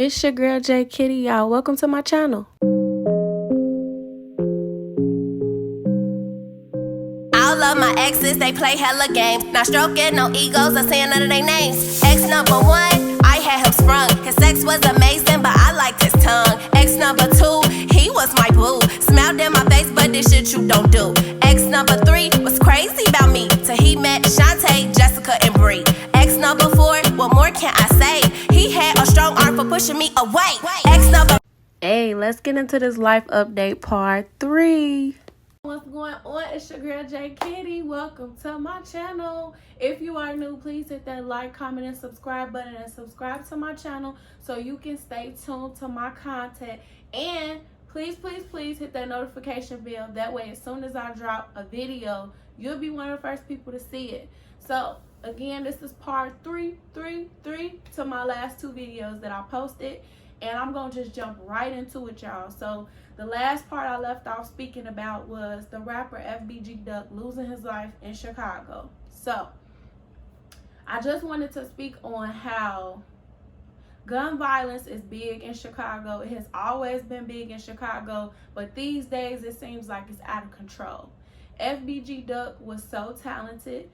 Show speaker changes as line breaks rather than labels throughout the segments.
It's your girl J Kitty, y'all. Welcome to my channel.
All of my exes, they play hella games. Not stroking, no egos, or saying none of their names. Ex number one, I had him sprung. His sex was amazing, but I liked his tongue. Ex number two, he was my boo. Smiled in my face, but this shit you don't do. Ex number three was crazy about me till he met Shantae, Jessica, and Bree. Ex number four, what more can I say? He had a strong arm for pushing me away. Ex number.
Hey, let's get into this life update part 3. What's going on? It's your girl J Kitty. Welcome to my channel. If you are new, please hit that like, comment, and subscribe button, and subscribe to my channel so you can stay tuned to my content. And please hit that notification bell. That way, as soon as I drop a video, you'll be one of the first people to see it. So again, this is part 3 to my last 2 videos that I posted, and I'm gonna just jump right into it, y'all. So the last part I left off speaking about was the rapper FBG Duck losing his life in Chicago. So I just wanted to speak on how gun violence is big in Chicago. It has always been big in Chicago, but these days it seems like it's out of control. FBG Duck was so talented.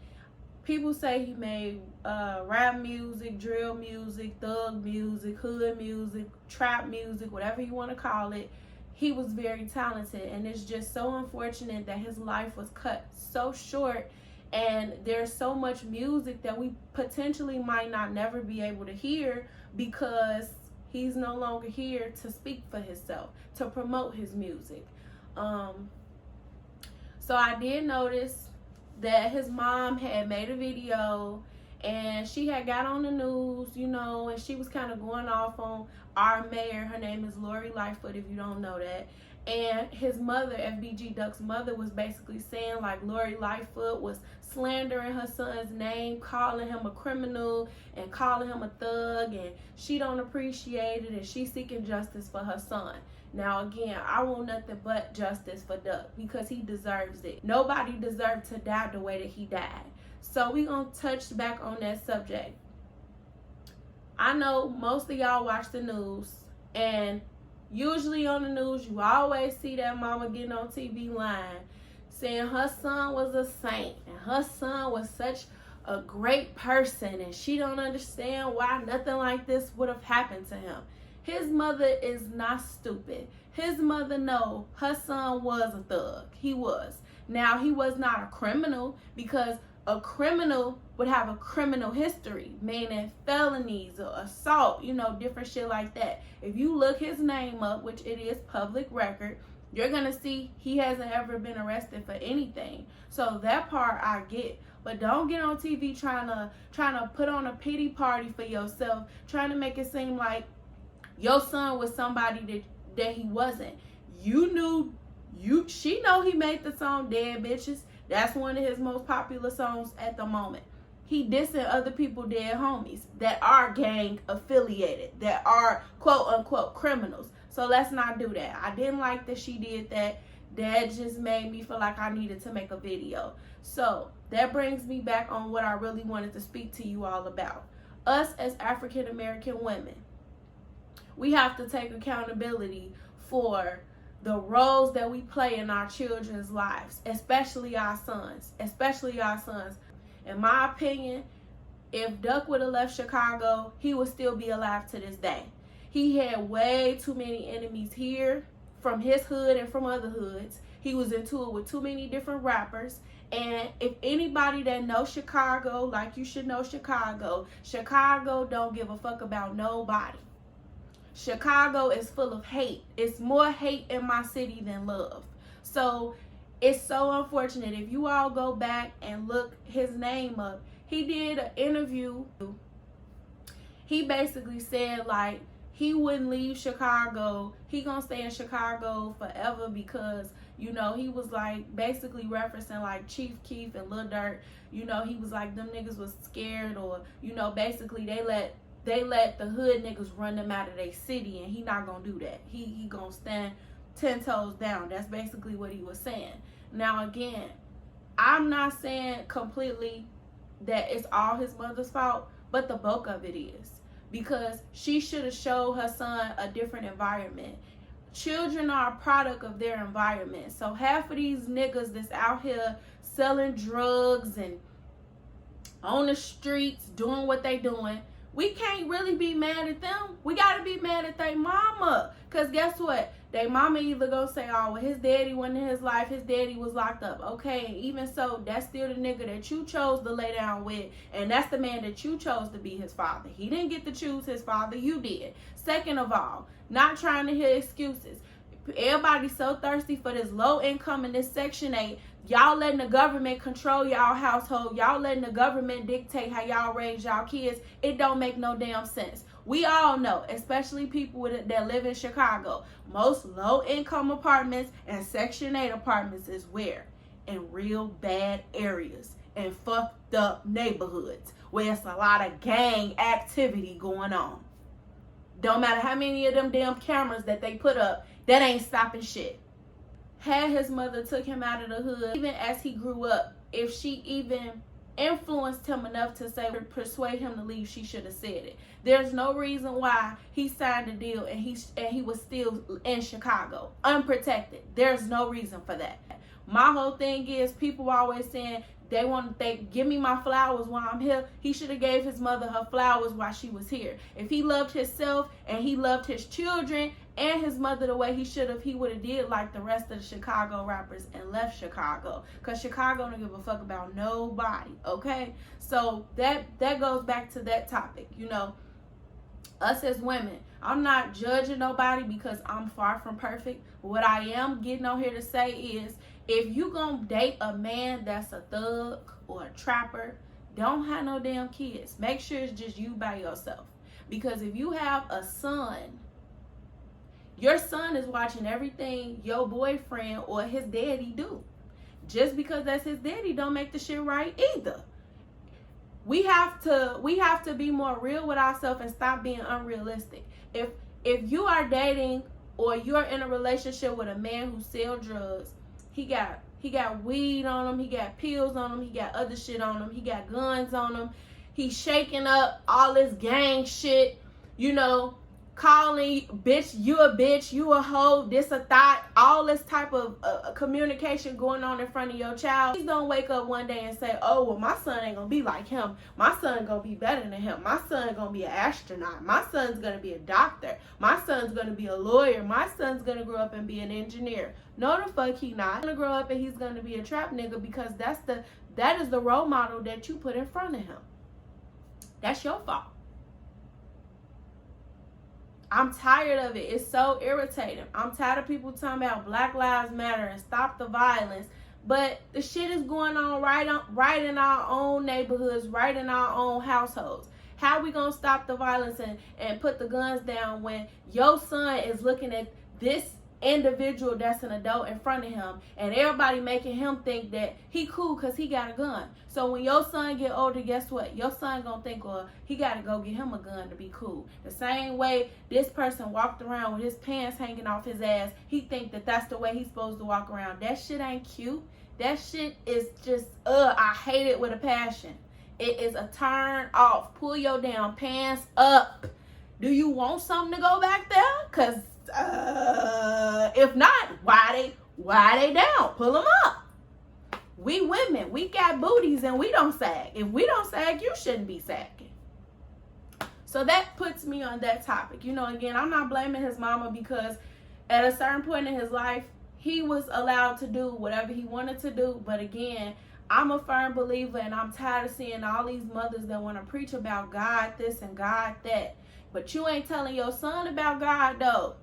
People say he made rap music, drill music, thug music, hood music, trap music, whatever you want to call it. He was very talented, and it's just so unfortunate that his life was cut so short, and there's so much music that we potentially might not never be able to hear because he's no longer here to speak for himself, to promote his music. So I did notice that his mom had made a video, and she had got on the news, you know, and she was kind of going off on our mayor. Her name is Lori Lightfoot, if you don't know that. And his mother, FBG Duck's mother, was basically saying like Lori Lightfoot was slandering her son's name, calling him a criminal and calling him a thug, and she don't appreciate it, and she's seeking justice for her son. Now again, I want nothing but justice for Duck because he deserves it. Nobody deserved to die the way that he died. So we gonna touch back on that subject. I know most of y'all watch the news, and usually on the news you always see that mama getting on TV line saying her son was a saint and her son was such a great person, and she don't understand why nothing like this would have happened to him. His mother is not stupid. His mother know her son was a thug. He was. Now, he was not a criminal, because a criminal would have a criminal history, meaning felonies or assault, you know, different shit like that. If you look his name up, which it is public record, you're gonna see he hasn't ever been arrested for anything. So that part I get. But don't get on TV trying to put on a pity party for yourself, trying to make it seem like your son was somebody that he wasn't. She know he made the song Dead Bitches. That's one of his most popular songs at the moment. He dissing other people dead homies that are gang affiliated, that are quote unquote criminals. So let's not do that. I didn't like that she did that. That just made me feel like I needed to make a video. So that brings me back on what I really wanted to speak to you all about. Us as African American women, we have to take accountability for the roles that we play in our children's lives, especially our sons. In my opinion, if Duck would have left Chicago, he would still be alive to this day. He had way too many enemies here from his hood and from other hoods. He was into it with too many different rappers. And if anybody that knows Chicago, like you should know Chicago don't give a fuck about nobody. Chicago is full of hate. It's more hate in my city than love. So it's so unfortunate. If you all go back and look his name up, he did an interview. He basically said like he wouldn't leave Chicago. He gonna stay in Chicago forever because, you know, he was like basically referencing like Chief Keef and Lil Durk. You know, he was like them niggas was scared, or, you know, basically they let the hood niggas run them out of their city, and he not gonna do that. He gonna stand 10 toes down. That's basically what he was saying. Now again, I'm not saying completely that it's all his mother's fault, but the bulk of it is. because she should have showed her son a different environment. Children are a product of their environment. So half of these niggas that's out here selling drugs and on the streets doing what they doing, we can't really be mad at them. We gotta be mad at their mama. Cause guess what? They mama either gonna say, oh, well, his daddy wasn't in his life, his daddy was locked up. Okay, and even so, that's still the nigga that you chose to lay down with, and that's the man that you chose to be his father. He didn't get to choose his father, you did. Second of all, not trying to hear excuses. Everybody's so thirsty for this low income and this Section 8. Y'all letting the government control y'all household. Y'all letting the government dictate how y'all raise y'all kids. It don't make no damn sense. We all know, especially people that live in Chicago, most low-income apartments and Section 8 apartments is where? In real bad areas and fucked up neighborhoods where it's a lot of gang activity going on. Don't matter how many of them damn cameras that they put up, that ain't stopping shit. Had his mother took him out of the hood, even as he grew up, if she even influenced him enough to say, persuade him to leave, she should have said it. There's no reason why he signed a deal and he was still in Chicago, unprotected. There's no reason for that. My whole thing is, people always saying they give me my flowers while I'm here. He should have gave his mother her flowers while she was here. If he loved himself and he loved his children and his mother the way he would have did like the rest of the Chicago rappers and left Chicago. Because Chicago don't give a fuck about nobody, okay? So that goes back to that topic, you know. Us as women, I'm not judging nobody because I'm far from perfect. What I am getting on here to say is, if you gonna date a man that's a thug or a trapper, don't have no damn kids. Make sure it's just you by yourself. Because if you have a son, your son is watching everything your boyfriend or his daddy do. Just because that's his daddy don't make the shit right either. We have to be more real with ourselves and stop being unrealistic. If you are dating or you're in a relationship with a man who sells drugs, he got weed on him, he got pills on him, he got other shit on him, he got guns on him, he's shaking up all this gang shit, you know, calling bitch, you a hoe, this a thought, all this type of communication going on in front of your child. Please don't wake up one day and say, oh, well, my son ain't gonna be like him. My son gonna be better than him. My son gonna be an astronaut. My son's gonna be a doctor. My son's gonna be a lawyer. My son's gonna grow up and be an engineer. No, the fuck he not. He's gonna grow up and he's gonna be a trap nigga because that is the role model that you put in front of him. That's your fault. I'm tired of it. It's so irritating. I'm tired of people talking about Black Lives Matter and stop the violence. But the shit is going on right in our own neighborhoods, right in our own households. How are we going to stop the violence and put the guns down when your son is looking at this individual that's an adult in front of him and everybody making him think that he cool because he got a gun? So when your son get older, guess what? Your son gonna think, well, he gotta go get him a gun to be cool. The same way this person walked around with his pants hanging off his ass, he think that that's the way he's supposed to walk around. That shit ain't cute. That shit is just I hate it with a passion. It is a turn off. Pull your damn pants up. Do you want something to go back there? Cause if not, why they down? Pull them up. We women, we got booties and we don't sag. If we don't sag, you shouldn't be sagging. So that puts me on that topic. You know, again, I'm not blaming his mama because at a certain point in his life, he was allowed to do whatever he wanted to do. But again, I'm a firm believer and I'm tired of seeing all these mothers that want to preach about God this and God that. But you ain't telling your son about God though.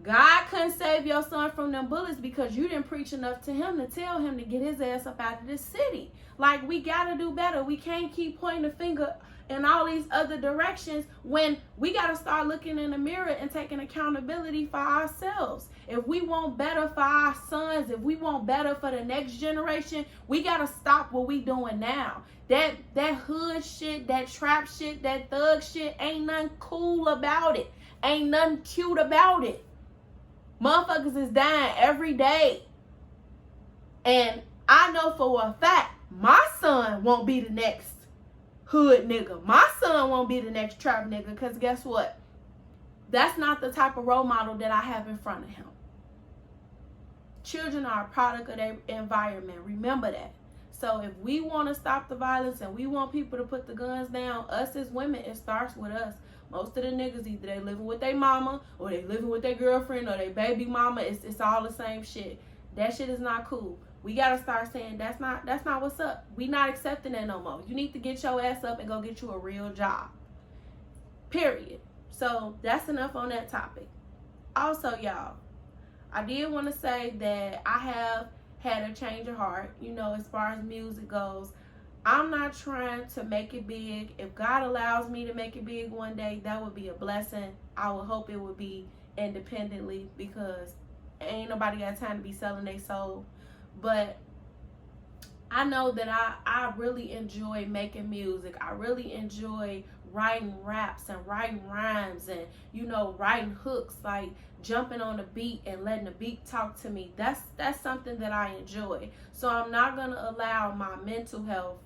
God couldn't save your son from them bullets because you didn't preach enough to him to tell him to get his ass up out of this city. Like, we got to do better. We can't keep pointing the finger in all these other directions when we got to start looking in the mirror and taking accountability for ourselves. If we want better for our sons, if we want better for the next generation, we got to stop what we doing now. That hood shit, that trap shit, that thug shit, ain't nothing cool about it. Ain't nothing cute about it. Motherfuckers is dying every day. And I know for a fact my son won't be the next hood nigga. My son won't be the next trap nigga, because guess what? That's not the type of role model that I have in front of him. Children are a product of their environment. Remember that. So if we want to stop the violence and we want people to put the guns down, us as women, it starts with us. Most of the niggas, either they living with their mama or they living with their girlfriend or their baby mama. It's all the same shit. That shit is not cool. We gotta start saying that's not what's up. We not accepting that no more. You need to get your ass up and go get you a real job. Period. So that's enough on that topic. Also, y'all, I did want to say that I have had a change of heart, as far as music goes. I'm not trying to make it big. If God allows me to make it big one day, that would be a blessing. I would hope it would be independently, because ain't nobody got time to be selling their soul. But I know that I really enjoy making music. I really enjoy writing raps and writing rhymes and, writing hooks, like jumping on the beat and letting the beat talk to me. That's something that I enjoy. So I'm not going to allow my mental health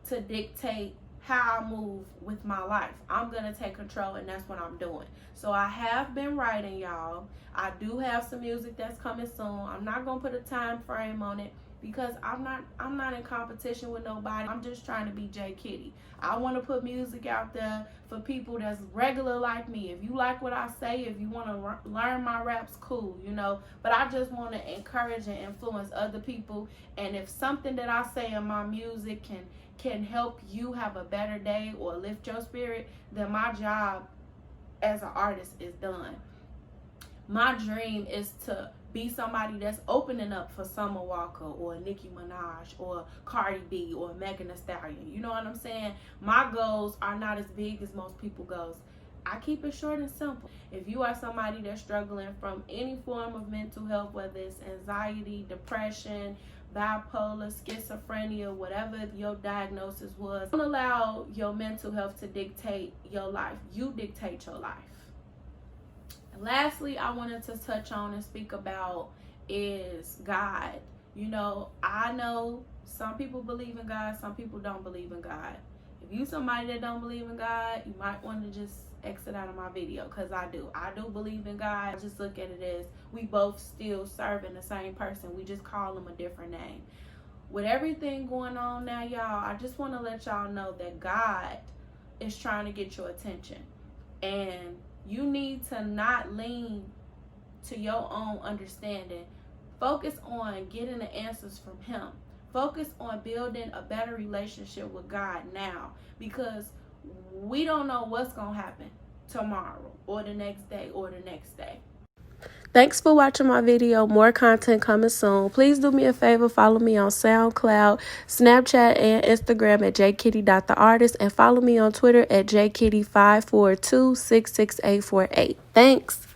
to dictate how I move with my life. I'm going to take control, and that's what I'm doing. So I have been writing, y'all. I do have some music that's coming soon. I'm not going to put a time frame on it, because I'm not in competition with nobody. I'm just trying to be J Kitty. I want to put music out there for people that's regular like me. If you like what I say, if you want to learn my raps, cool, But I just want to encourage and influence other people. And if something that I say in my music can help you have a better day or lift your spirit, then my job as an artist is done. My dream is to be somebody that's opening up for Summer Walker or Nicki Minaj or Cardi B or Megan Thee Stallion. You know what I'm saying? My goals are not as big as most people's goals. I keep it short and simple. If you are somebody that's struggling from any form of mental health, whether it's anxiety, depression, bipolar, schizophrenia, whatever your diagnosis was, don't allow your mental health to dictate your life. You dictate your life. Lastly, I wanted to touch on and speak about is God. I know some people believe in God, some people don't believe in God. If you somebody that don't believe in God, you might want to just exit out of my video, because I do believe in God. I just look at it as we both still serving the same person. We just call him a different name. With everything going on now, y'all, I just want to let y'all know that God is trying to get your attention. And you need to not lean to your own understanding. Focus on getting the answers from him. Focus on building a better relationship with God now, because we don't know what's going to happen tomorrow or the next day or the next day. Thanks for watching my video. More content coming soon. Please do me a favor. Follow me on SoundCloud, Snapchat, and Instagram at jkitty.theartist. And follow me on Twitter at jkitty542666848. Thanks.